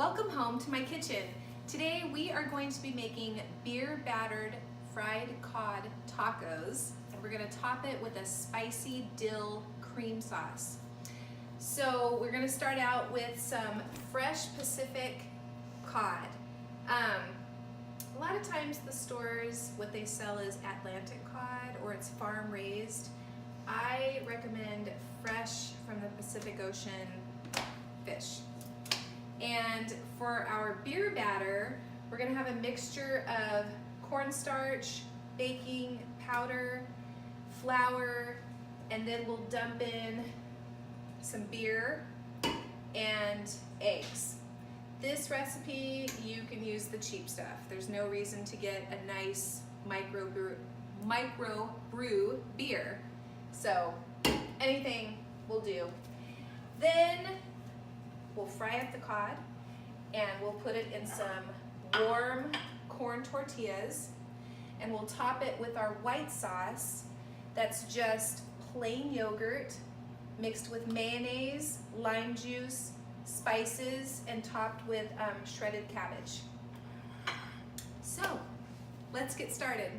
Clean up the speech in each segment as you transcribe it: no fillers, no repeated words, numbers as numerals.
Welcome home to my kitchen. Today we are going to be making beer battered fried cod tacos, and we're going to top it with a spicy dill cream sauce. So we're going to start out with some fresh Pacific cod. A lot of times the stores, what they sell is Atlantic cod or it's farm raised. I recommend fresh from the Pacific Ocean fish. And for our beer batter, we're gonna have a mixture of cornstarch, baking powder, flour, and then we'll dump in some beer and eggs. This recipe, you can use the cheap stuff. There's no reason to get a nice micro brew beer. So anything will do. Then we'll fry up the cod and we'll put it in some warm corn tortillas, and we'll top it with our white sauce that's just plain yogurt mixed with mayonnaise, lime juice, spices, and topped with shredded cabbage. So let's get started.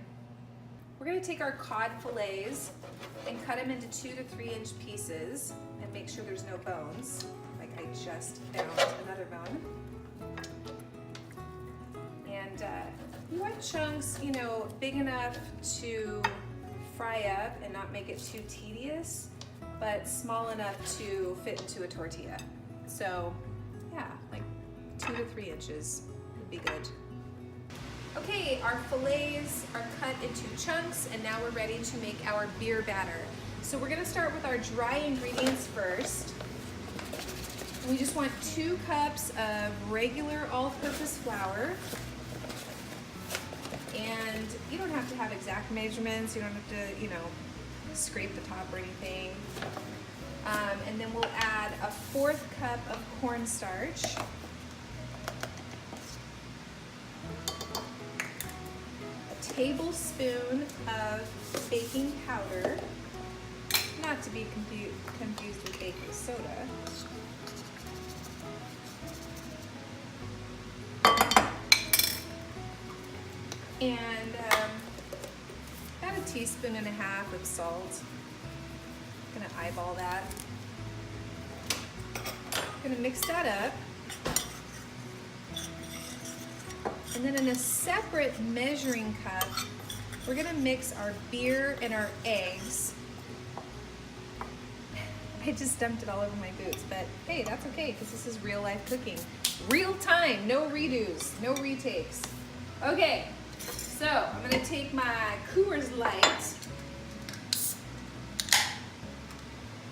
We're going to take our cod fillets and cut them into 2 to 3 inch pieces and make sure there's no bones. Like I just found another bone. And you want chunks, big enough to fry up and not make it too tedious, but small enough to fit into a tortilla. So yeah, like 2 to 3 inches would be good. Okay, our fillets are cut into chunks, and now we're ready to make our beer batter. So we're gonna start with our dry ingredients first. We just want 2 cups of regular all-purpose flour. And you don't have to have exact measurements. You don't have to, scrape the top or anything. And then we'll add a 1/4 cup of cornstarch. Tablespoon of baking powder, not to be confused with baking soda. And about 1.5 teaspoons of salt. I'm gonna eyeball that. Gonna mix that up. And then in a separate measuring cup, we're gonna mix our beer and our eggs. I just dumped it all over my boots, but hey, that's okay, because this is real life cooking. Real time, no redos, no retakes. Okay, so I'm gonna take my Coors Light.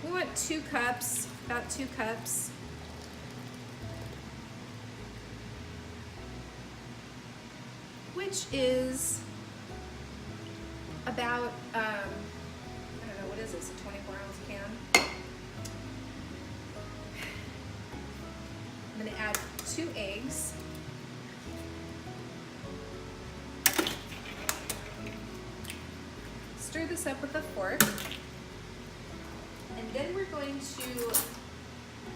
We want 2 cups, about 2 cups. Which is about, I don't know, what is this, a 24-ounce can? I'm gonna add 2 eggs. Stir this up with a fork. And then we're going to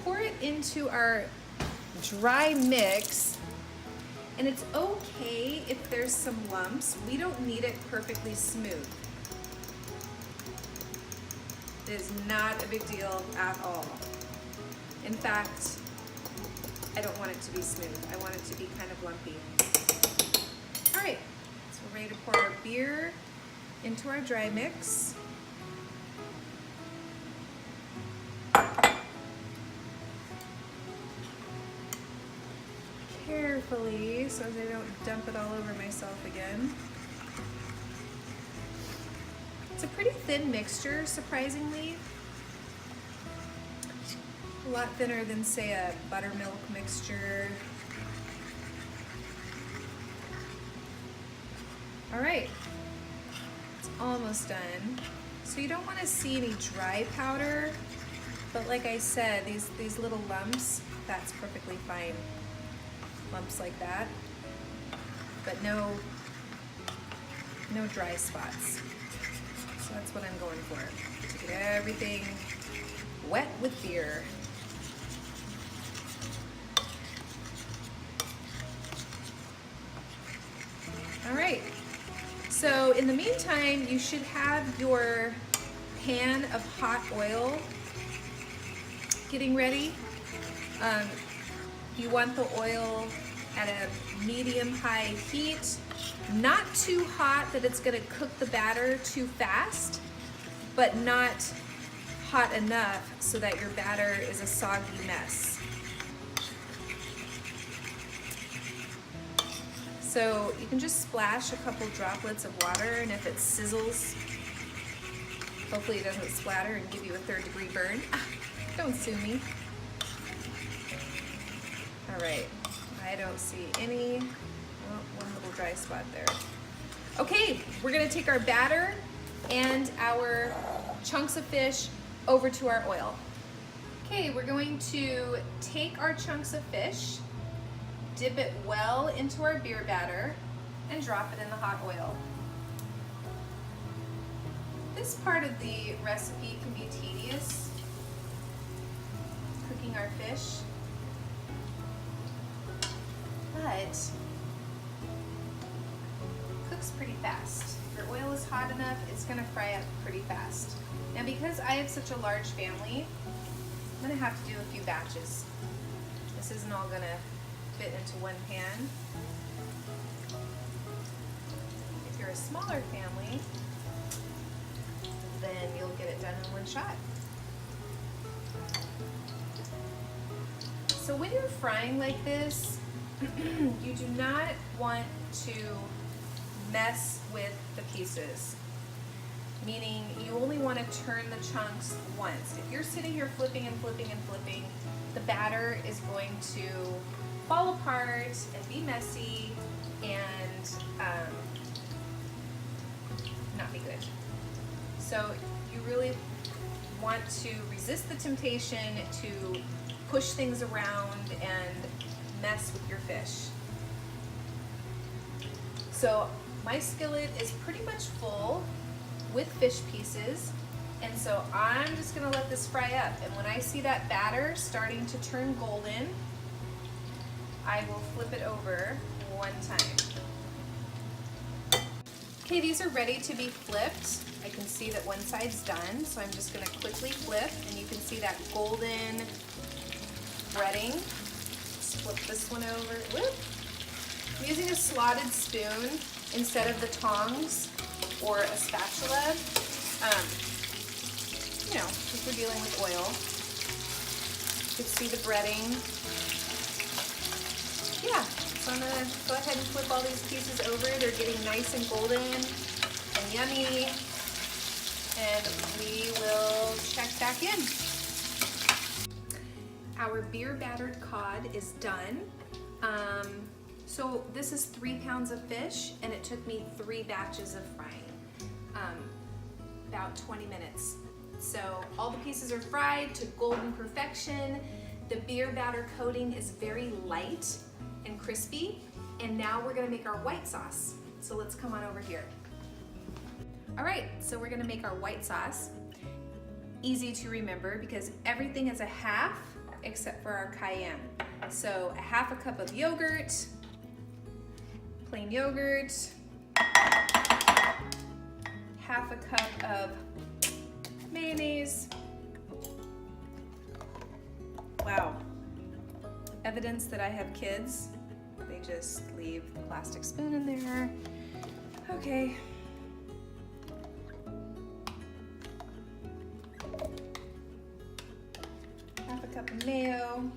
pour it into our dry mix. And it's okay if there's some lumps. We don't need it perfectly smooth. It is not a big deal at all. In fact, I don't want it to be smooth. I want it to be kind of lumpy. All right, so we're ready to pour our beer into our dry mix. Carefully, so that I don't dump it all over myself again. It's a pretty thin mixture, surprisingly. A lot thinner than, say, a buttermilk mixture. All right, it's almost done. So you don't want to see any dry powder, but like I said, these little lumps, that's perfectly fine. Lumps like that, but no dry spots. So that's what I'm going for, to get everything wet with beer. So in the meantime, you should have your pan of hot oil getting ready. You want the oil at a medium-high heat, not too hot that it's gonna cook the batter too fast, but not hot enough so that your batter is a soggy mess. So you can just splash a couple droplets of water, and if it sizzles, hopefully it doesn't splatter and give you a 3rd-degree burn. Don't sue me. All right, I don't see any, oh, one little dry spot there. Okay, we're gonna take our batter and our chunks of fish over to our oil. Okay, we're going to take our chunks of fish, dip it well into our beer batter, and drop it in the hot oil. This part of the recipe can be tedious, cooking our fish, but cooks pretty fast. If your oil is hot enough, it's gonna fry up pretty fast. Now, because I have such a large family, I'm gonna have to do a few batches. This isn't all gonna fit into one pan. If you're a smaller family, then you'll get it done in one shot. So when you're frying like this, you do not want to mess with the pieces, meaning you only want to turn the chunks once. If you're sitting here flipping and flipping and flipping, the batter is going to fall apart and be messy and not be good. So you really want to resist the temptation to push things around and mess with your fish. So my skillet is pretty much full with fish pieces, and so I'm just gonna let this fry up, and when I see that batter starting to turn golden, I will flip it over one time. Okay, these are ready to be flipped. I can see that one side's done, so I'm just gonna quickly flip, and you can see that golden breading. Let's flip this one over. Whoop. I'm using a slotted spoon instead of the tongs or a spatula. You know, because we're dealing with oil. You can see the breading. Yeah, so I'm gonna go ahead and flip all these pieces over. They're getting nice and golden and yummy. And we will check back in. Our beer battered cod is done. So this is 3 pounds of fish, and it took me 3 batches of frying, about 20 minutes. So all the pieces are fried to golden perfection. The beer batter coating is very light and crispy, and now we're gonna make our white sauce. So let's come on over here. All right, so we're gonna make our white sauce. Easy to remember because everything is a half except for our cayenne. So a 1/2 cup of yogurt, plain yogurt, 1/2 cup of mayonnaise. Wow, evidence that I have kids. They just leave the plastic spoon in there. Okay. Half a cup of mayo.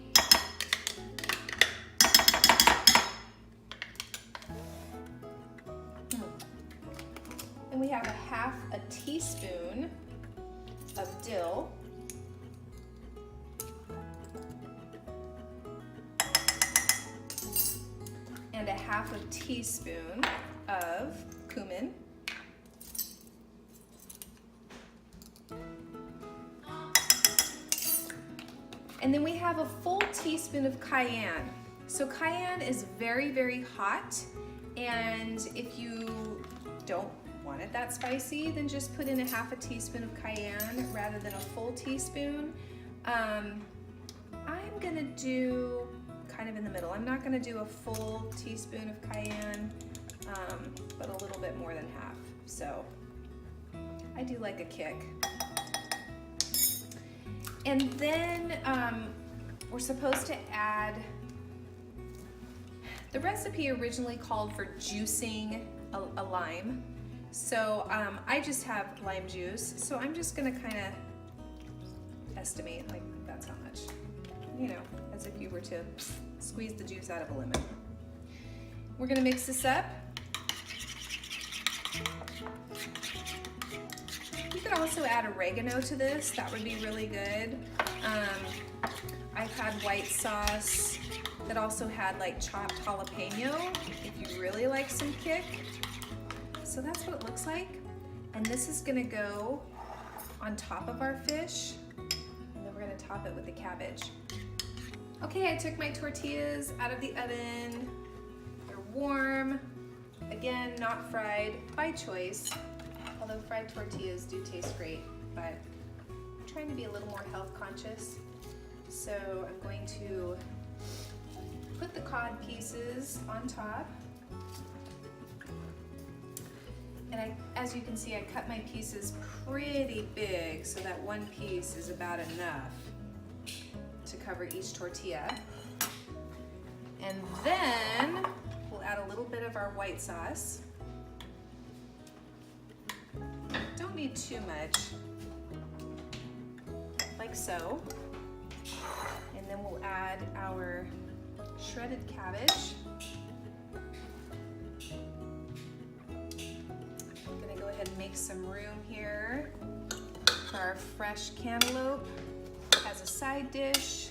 And we have a 1/2 teaspoon of dill. And a 1/2 teaspoon of cumin. And then we have a full teaspoon of cayenne. So cayenne is very, very hot, and if you don't want it that spicy, then just put in a 1/2 teaspoon of cayenne rather than a full teaspoon. I'm gonna do kind of in the middle. I'm not gonna do a full teaspoon of cayenne, but a little bit more than half. So I do like a kick. And then we're supposed to add, the recipe originally called for juicing a lime. So I just have lime juice. So I'm just gonna kind of estimate, like that's how much, you know, as if you were to squeeze the juice out of a lemon. We're gonna mix this up. You could also add oregano to this. That would be really good. I've had white sauce that also had like chopped jalapeno, if you really like some kick. So that's what it looks like. And this is gonna go on top of our fish. And then we're gonna top it with the cabbage. Okay, I took my tortillas out of the oven. They're warm. Again, not fried, by choice. Although fried tortillas do taste great, but I'm trying to be a little more health conscious. So I'm going to put the cod pieces on top. And as you can see, I cut my pieces pretty big so that one piece is about enough to cover each tortilla. And then we'll add a little bit of our white sauce. Don't need too much, like so. And then we'll add our shredded cabbage. I'm gonna go ahead and make some room here for our fresh cantaloupe as a side dish.